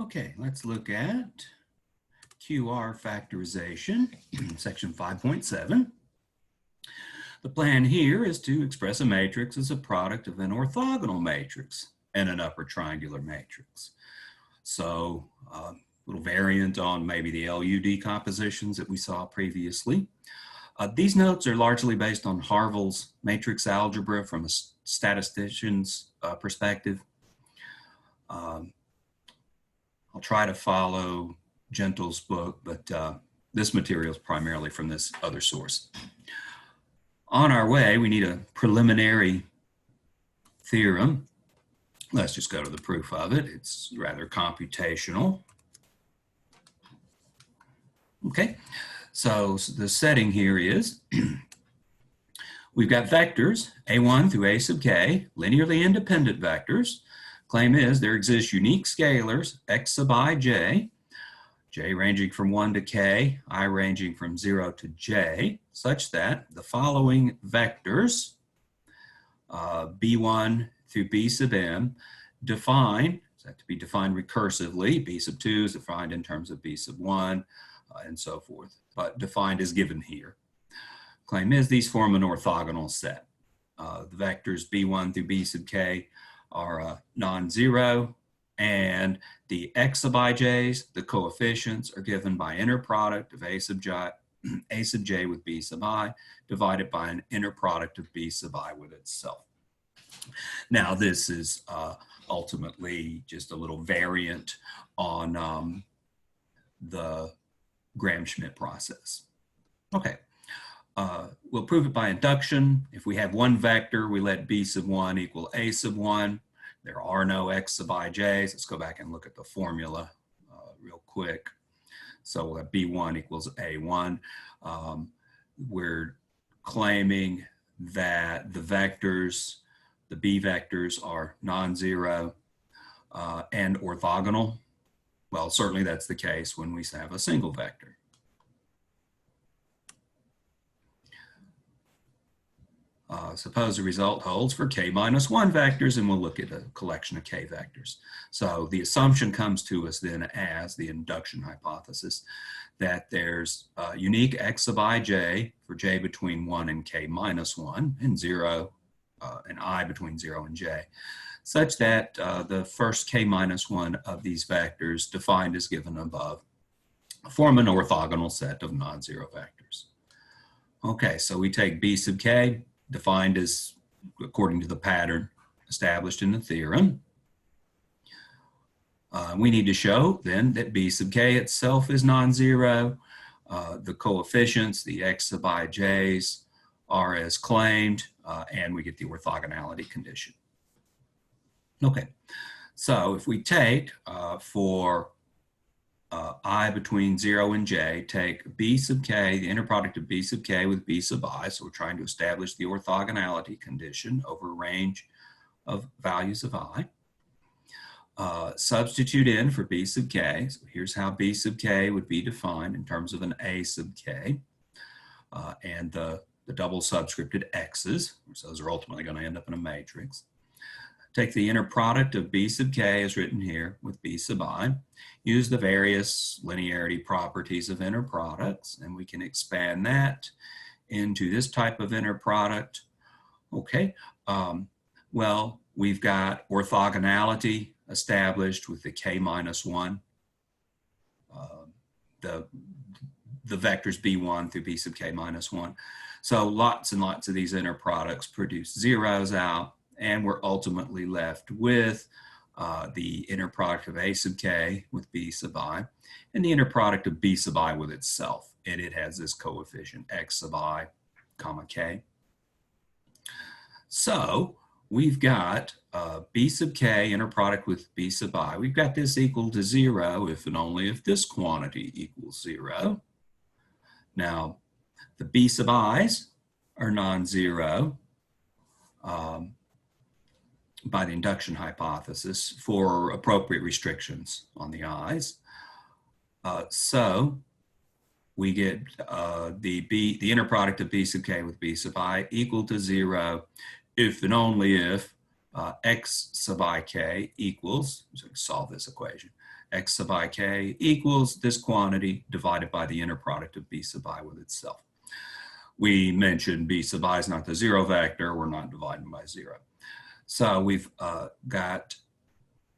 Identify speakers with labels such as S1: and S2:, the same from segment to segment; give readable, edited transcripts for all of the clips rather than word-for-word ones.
S1: Okay, let's look at QR factorization, section 5.7. The plan here is to express a matrix as a product of an orthogonal matrix and an upper triangular matrix. So a little variant on maybe the LU decompositions that we saw previously. These notes are largely based on Harville's matrix algebra from a statistician's perspective. I'll try to follow Gentle's book, but this material is primarily from this other source. On our way, we need a preliminary theorem. Let's just go to the proof of it. It's rather computational. Okay, so the setting here is we've got vectors, A1 through A sub k, linearly independent vectors. Claim is there exist unique scalars, x sub I, j ranging from 1 to k, I ranging from 0 to j, such that the following vectors, b1 through b sub m, define, so that to be defined recursively, b sub 2 is defined in terms of b sub 1, and so forth, but defined as given here. Claim is these form an orthogonal set. The vectors b1 through b sub k are non-zero, and the x sub ij's, the coefficients, are given by inner product of a sub j with b sub I divided by an inner product of b sub I with itself. Now this is ultimately just a little variant on the Gram-Schmidt process. Okay, we'll prove it by induction. If we have one vector, we let b sub 1 equal a sub 1. There are no x sub ij's. Let's go back and look at the formula real quick. So we'll have b1 equals a1. We're claiming that the vectors, the b vectors, are non-zero and orthogonal. Well, certainly that's the case when we have a single vector. Suppose the result holds for k minus 1 vectors, and we'll look at a collection of k vectors. So the assumption comes to us then as the induction hypothesis that there's unique x sub ij for j between 1 and k minus 1, and 0 and I between 0 and j, such that the first k minus 1 of these vectors, defined as given above, form an orthogonal set of non-zero vectors. Okay, so we take b sub k, defined as according to the pattern established in the theorem. We need to show then that b sub k itself is non-zero. The coefficients, the x sub ij's, are as claimed, and we get the orthogonality condition. Okay, so if we take for I between 0 and j, take b sub k, the inner product of b sub k with b sub I, so we're trying to establish the orthogonality condition over a range of values of I. Substitute in for b sub k, so here's how b sub k would be defined in terms of an a sub k, and the double subscripted x's, so those are ultimately going to end up in a matrix. Take the inner product of b sub k as written here with b sub I, use the various linearity properties of inner products, and we can expand that into this type of inner product. Okay, well, we've got orthogonality established with the k minus 1, the vectors b1 through b sub k minus 1. So lots and lots of these inner products produce zeros out, and we're ultimately left with the inner product of a sub k with b sub I, and the inner product of b sub I with itself, and it has this coefficient x sub I, comma k. So we've got b sub k inner product with b sub I. We've got this equal to 0 if and only if this quantity equals 0. Now, the b sub i's are non-zero by the induction hypothesis for appropriate restrictions on the i's. So we get the inner product of b sub k with b sub I equal to 0 if and only if x sub ik equals, so solve this equation, x sub ik equals this quantity divided by the inner product of b sub I with itself. We mentioned b sub I is not the zero vector. We're not dividing by zero. So we've got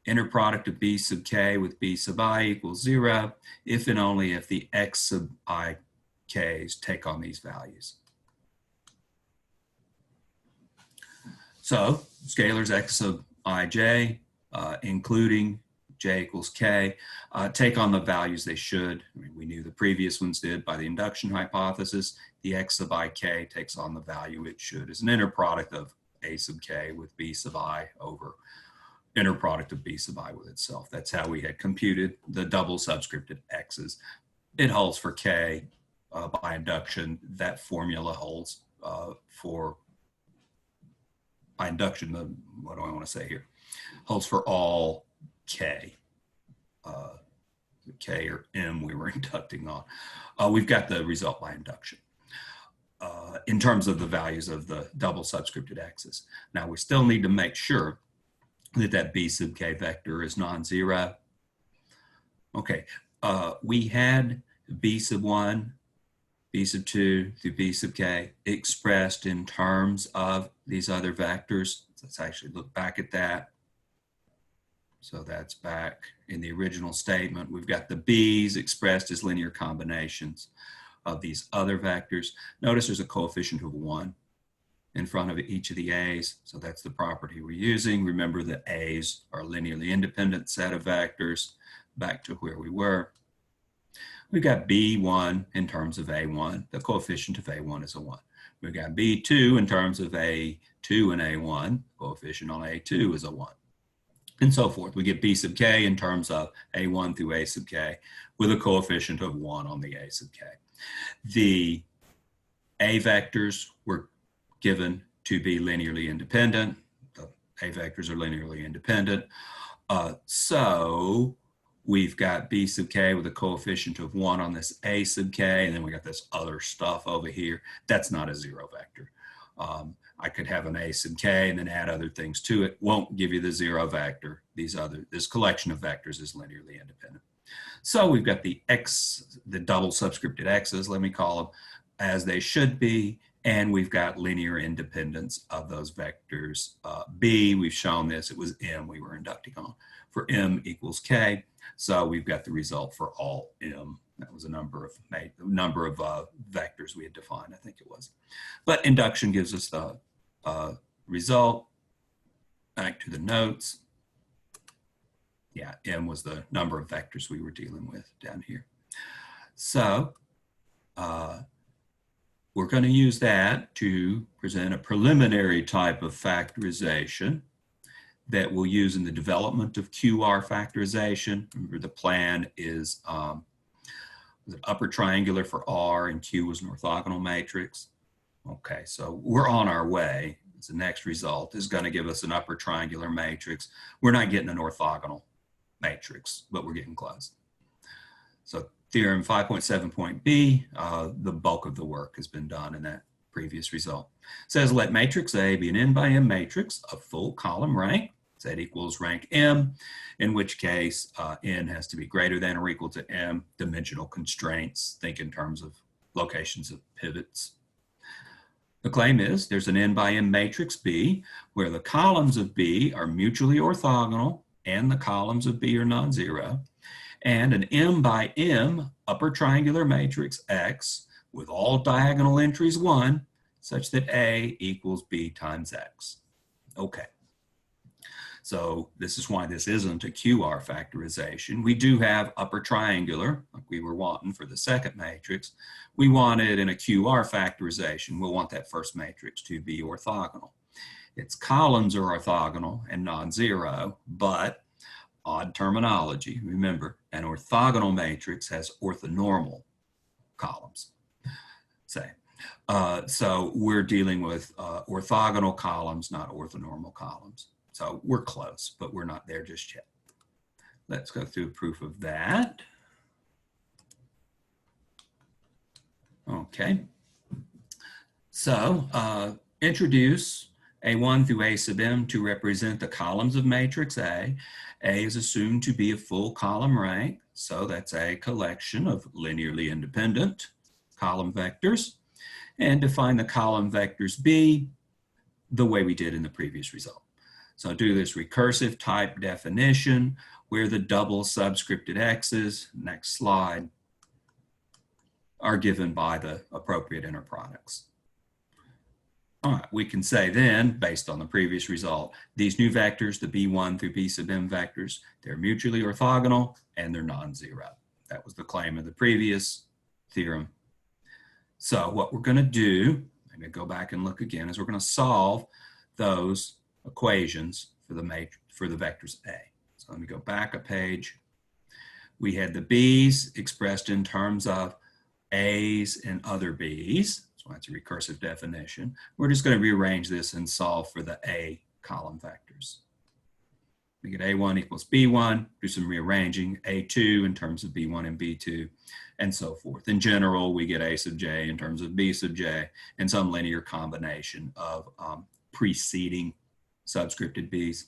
S1: inner product of b sub k with b sub I equals 0 if and only if the x sub ik's take on these values. So scalars x sub ij, including j equals k, take on the values they should. I mean, we knew the previous ones did by the induction hypothesis. The x sub ik takes on the value it should as an inner product of a sub k with b sub I over inner product of b sub I with itself. That's how we had computed the double subscripted x's. It holds for k by induction. That formula holds for, by induction, what do I want to say here? Holds for all k. K or m we were inducting on. We've got the result by induction in terms of the values of the double subscripted x's. Now we still need to make sure that that b sub k vector is non-zero. Okay, we had b sub 1, b sub 2 through b sub k expressed in terms of these other vectors. Let's actually look back at that. So that's back in the original statement. We've got the b's expressed as linear combinations of these other vectors. Notice there's a coefficient of 1 in front of each of the a's, so that's the property we're using. Remember that a's are a linearly independent set of vectors. Back to where we were. We've got b1 in terms of a1. The coefficient of a1 is a 1. We've got b2 in terms of a2 and a1. Coefficient on a2 is a 1. And so forth. We get b sub k in terms of a1 through a sub k with a coefficient of 1 on the a sub k. The a vectors were given to be linearly independent. The a vectors are linearly independent. So we've got b sub k with a coefficient of 1 on this a sub k, and then we got this other stuff over here. That's not a zero vector. I could have an a sub k and then add other things to it. Won't give you the zero vector. This collection of vectors is linearly independent. So we've got the x, the double subscripted x's, let me call them, as they should be, and we've got linear independence of those vectors. B, we've shown this, it was m we were inducting on. For m equals k, so we've got the result for all m. That was a number of vectors we had defined, I think it was. But induction gives us the result. Back to the notes. Yeah, m was the number of vectors we were dealing with down here. So we're going to use that to present a preliminary type of factorization that we'll use in the development of QR factorization. Remember, the plan is was it upper triangular for R, and Q was an orthogonal matrix. Okay, so we're on our way. The next result is going to give us an upper triangular matrix. We're not getting an orthogonal matrix, but we're getting close. So theorem 5.7.b, the bulk of the work has been done in that previous result. It says let matrix A be an n by m matrix of full column rank. Z equals rank m, in which case n has to be greater than or equal to m. Dimensional constraints, think in terms of locations of pivots. The claim is there's an n by m matrix B where the columns of B are mutually orthogonal and the columns of B are non-zero, and an m by m upper triangular matrix X with all diagonal entries 1 such that A equals B times X. Okay. So this is why this isn't a QR factorization. We do have upper triangular, like we were wanting for the second matrix. We want it in a QR factorization. We'll want that first matrix to be orthogonal. Its columns are orthogonal and non-zero, but odd terminology. Remember, an orthogonal matrix has orthonormal columns, say. So we're dealing with orthogonal columns, not orthonormal columns. So we're close, but we're not there just yet. Let's go through proof of that. Okay. So introduce A1 through A sub m to represent the columns of matrix A. A is assumed to be a full column rank, so that's a collection of linearly independent column vectors. And define the column vectors B the way we did in the previous result. So do this recursive type definition where the double subscripted x's, next slide, are given by the appropriate inner products. All right, we can say then, based on the previous result, these new vectors, the B1 through B sub m vectors, they're mutually orthogonal and they're non-zero. That was the claim of the previous theorem. So what we're going to do, I'm going to go back and look again, is we're going to solve those equations for the vectors A. So let me go back a page. We had the B's expressed in terms of A's and other B's. So that's a recursive definition. We're just going to rearrange this and solve for the A column vectors. We get A1 equals B1, do some rearranging, A2 in terms of B1 and B2, and so forth. In general, we get A sub j in terms of B sub j and some linear combination of preceding subscripted B's.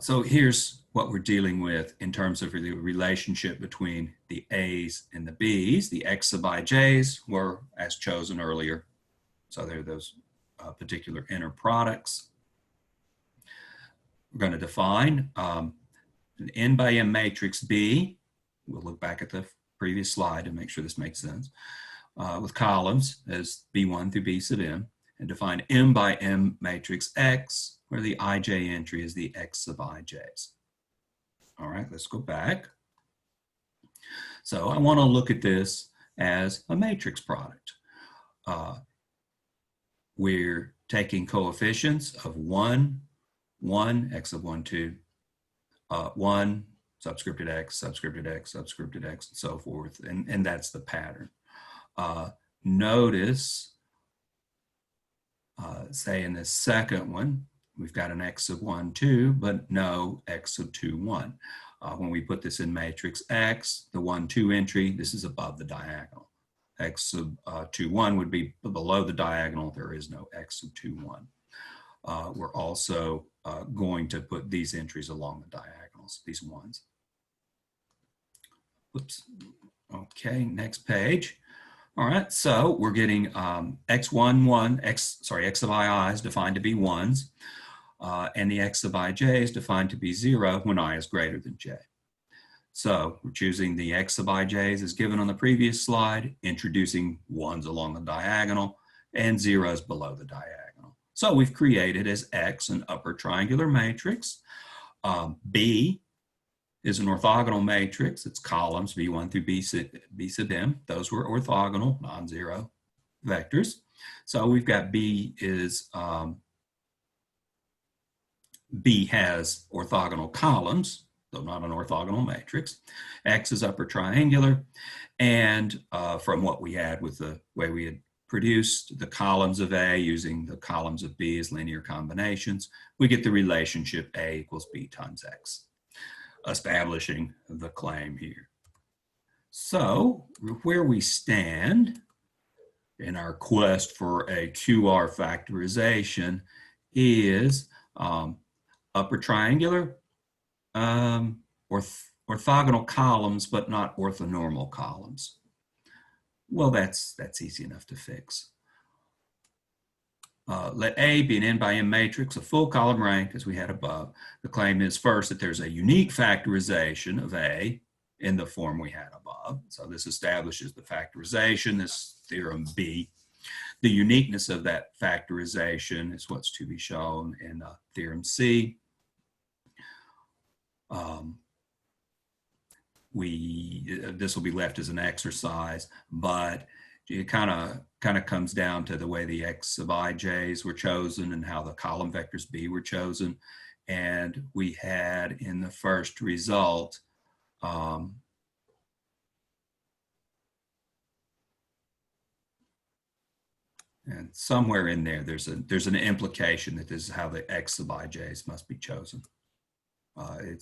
S1: So here's what we're dealing with in terms of the relationship between the A's and the B's. The X sub ij's were as chosen earlier. So they're those particular inner products. We're going to define an n by m matrix B. We'll look back at the previous slide to make sure this makes sense. With columns as B1 through B sub m, and define m by m matrix X, where the ij entry is the X sub ij's. All right, let's go back. So I want to look at this as a matrix product. We're taking coefficients of 1, 1, X sub 1, 2, 1, subscripted X, subscripted X, subscripted X, and so forth. And that's the pattern. Notice, say in this second one, we've got an X sub 1, 2, but no X sub 2, 1. When we put this in matrix X, the 1, 2 entry, this is above the diagonal. X sub 2, 1 would be below the diagonal. There is no X sub 2, 1. We're also going to put these entries along the diagonals, these ones. Whoops. Okay, next page. All right, so we're getting x1, 1, x sub I is defined to be 1s, and the x sub ij is defined to be 0 when I is greater than j. So we're choosing the x sub ij's as given on the previous slide, introducing 1s along the diagonal, and 0s below the diagonal. So we've created as X an upper triangular matrix. B is an orthogonal matrix. It's columns B1 through B sub m. Those were orthogonal, non-zero vectors. So we've got B has orthogonal columns, though not an orthogonal matrix. X is upper triangular. And from what we had with the way we had produced the columns of A using the columns of B as linear combinations, we get the relationship A equals B times X, establishing the claim here. So where we stand in our quest for a QR factorization is upper triangular, orthogonal columns, but not orthonormal columns. Well, that's easy enough to fix. Let A be an n by m matrix, a full column rank as we had above. The claim is first that there's a unique factorization of A in the form we had above. So this establishes the factorization, this theorem B. The uniqueness of that factorization is what's to be shown in theorem C. This will be left as an exercise, but it kind of comes down to the way the X sub ij's were chosen and how the column vectors B were chosen. And we had in the first result, and somewhere in there, there's an implication that this is how the X sub ij's must be chosen. I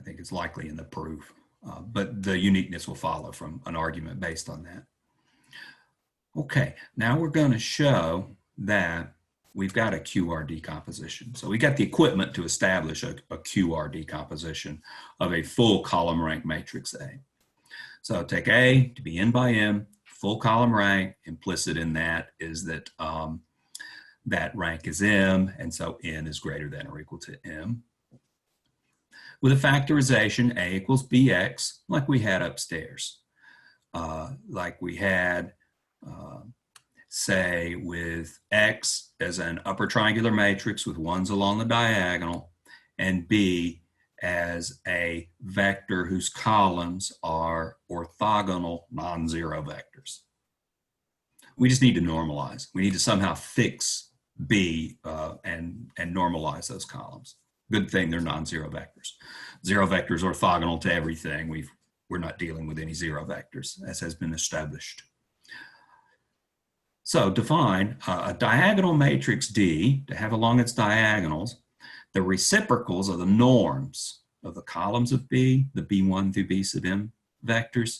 S1: think it's likely in the proof. but the uniqueness will follow from an argument based on that. Okay, now we're going to show that we've got a QR decomposition. So we got the equipment to establish a QR decomposition of a full column rank matrix A. So take A to be n by m, full column rank. Implicit in that is that that rank is m, and so n is greater than or equal to m. With a factorization, A equals bx, like we had upstairs. Like we had, say, with X as an upper triangular matrix with ones along the diagonal, and B as a vector whose columns are orthogonal non-zero vectors. We just need to normalize. We need to somehow fix B and normalize those columns. Good thing they're non-zero vectors. Zero vectors orthogonal to everything. We're not dealing with any zero vectors, as has been established. So define a diagonal matrix D to have along its diagonals the reciprocals of the norms of the columns of B, the B1 through B sub m vectors.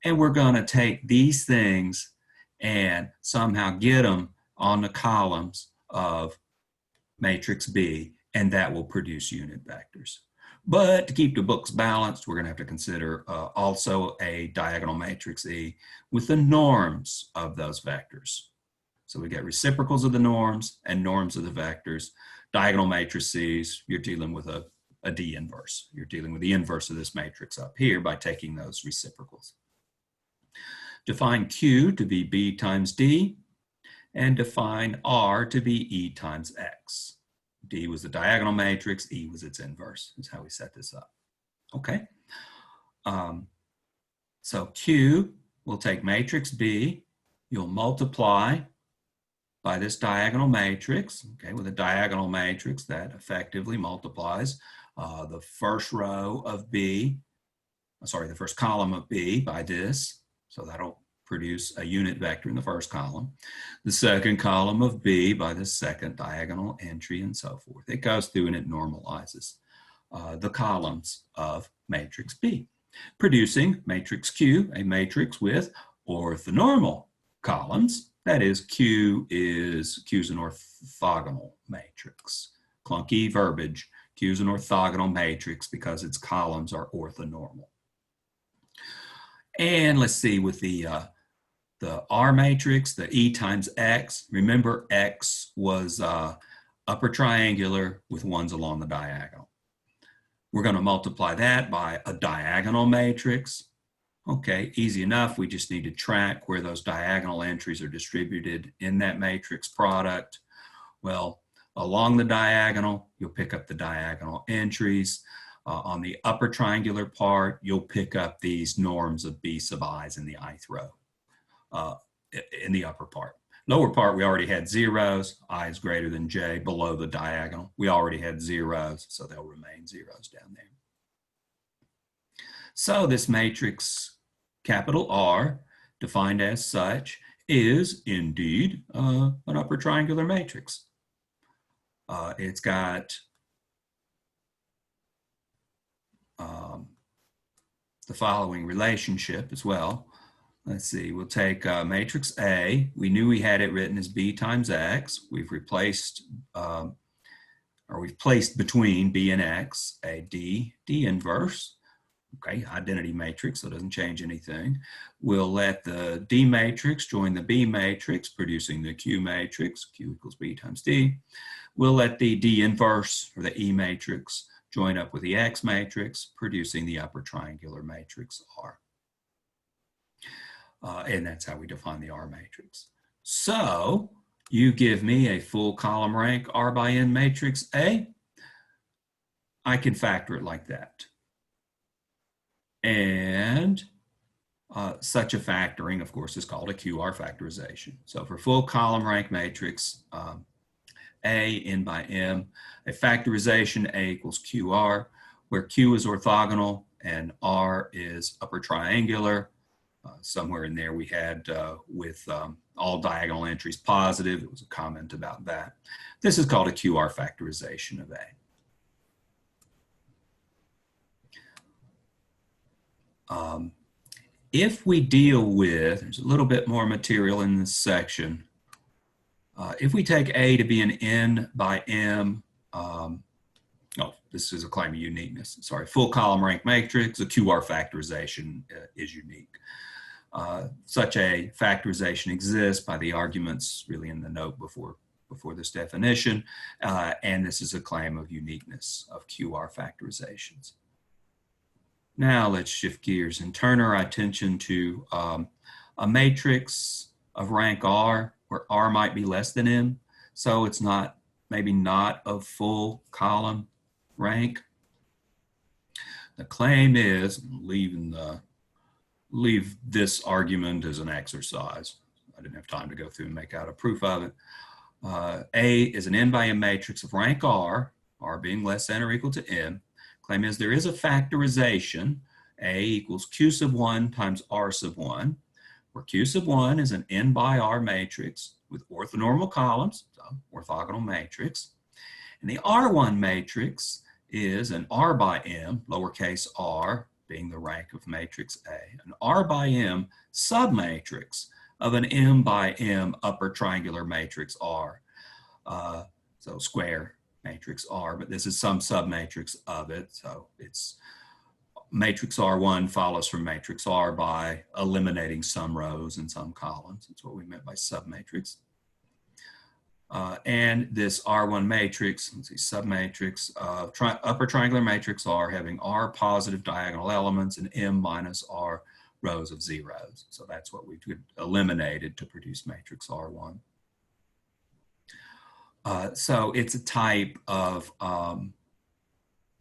S1: And we're going to take these things and somehow get them on the columns of matrix B, and that will produce unit vectors. But to keep the books balanced, we're going to have to consider also a diagonal matrix E with the norms of those vectors. So we get reciprocals of the norms and norms of the vectors. Diagonal matrices, you're dealing with a D inverse. You're dealing with the inverse of this matrix up here by taking those reciprocals. Define Q to be B times D, and define R to be E times X. D was the diagonal matrix, E was its inverse, is how we set this up. Okay. So Q will take matrix B, you'll multiply by this diagonal matrix, okay, with a diagonal matrix that effectively multiplies the first row of B, the first column of B by this, so that'll produce a unit vector in the first column, the second column of B by the second diagonal entry, and so forth. It goes through and it normalizes the columns of matrix B, producing matrix Q, a matrix with orthonormal columns. That is, Q's an orthogonal matrix. Clunky verbiage. Q's an orthogonal matrix because its columns are orthonormal. And let's see, with the R matrix, the E times X, remember X was upper triangular with ones along the diagonal. We're going to multiply that by a diagonal matrix. Okay, easy enough. We just need to track where those diagonal entries are distributed in that matrix product. Well, along the diagonal, you'll pick up the diagonal entries. On the upper triangular part, you'll pick up these norms of B sub i's in the ith row in the upper part. Lower part, we already had zeros. I is greater than J below the diagonal. We already had zeros, so they'll remain zeros down there. So this matrix, capital R, defined as such, is indeed an upper triangular matrix. It's got the following relationship as well. Let's see, we'll take matrix A. We knew we had it written as B times X. We've replaced, we've placed between B and X a D inverse. Okay, identity matrix, so it doesn't change anything. We'll let the D matrix join the B matrix, producing the Q matrix, Q equals B times D. We'll let the D inverse, or the E matrix, join up with the X matrix, producing the upper triangular matrix R. And that's how we define the R matrix. So you give me a full column rank R by N matrix A, I can factor it like that. And such a factoring, of course, is called a QR factorization. So for full column rank matrix A, N by M, a factorization A equals QR, where Q is orthogonal and R is upper triangular. Somewhere in there we had with all diagonal entries positive. It was a comment about that. This is called a QR factorization of A. If we deal with, there's a little bit more material in this section. If we take A to be an N by M, no, this is a claim of uniqueness. Sorry, full column rank matrix, a QR factorization is unique. Such a factorization exists by the arguments really in the note before this definition, and this is a claim of uniqueness of QR factorizations. Now let's shift gears and turn our attention to a matrix of rank R, where R might be less than M, so it's maybe not of full column rank. The claim is, leave this argument as an exercise. I didn't have time to go through and make out a proof of it. A is an N by M matrix of rank R, R being less than or equal to M. Claim is there is a factorization, A equals Q sub 1 times R sub 1, where Q sub 1 is an N by R matrix with orthonormal columns, so orthogonal matrix. And the R1 matrix is an R by M, lowercase r, being the rank of matrix A, an R by M submatrix of an M by M upper triangular matrix R. So square matrix R, but this is some submatrix of it. So it's matrix R1 follows from matrix R by eliminating some rows and some columns. That's what we meant by submatrix. And this R1 matrix, let's see, submatrix of upper triangular matrix R having R positive diagonal elements and M minus R rows of zeros. So that's what we eliminated to produce matrix R1. So it's a type of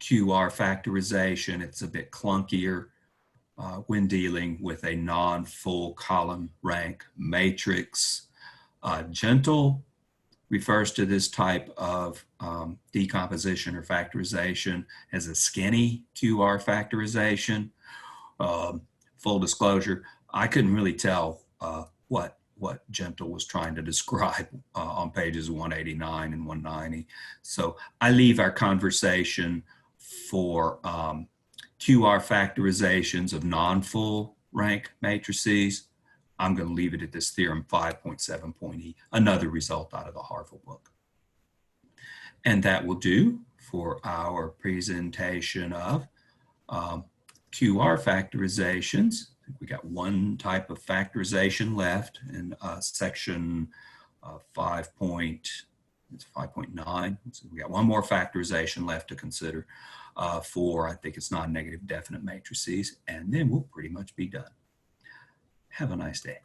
S1: QR factorization. It's a bit clunkier when dealing with a non-full column rank matrix. Gentle refers to this type of decomposition or factorization as a skinny QR factorization. Full disclosure, I couldn't really tell what Gentle was trying to describe on pages 189 and 190. So I leave our conversation for QR factorizations of non-full rank matrices. I'm going to leave it at this theorem 5.7.e, another result out of the Harville book. And that will do for our presentation of QR factorizations. I think we got one type of factorization left in section 5.9. So we got one more factorization left to consider for, I think it's non-negative definite matrices, and then we'll pretty much be done. Have a nice day.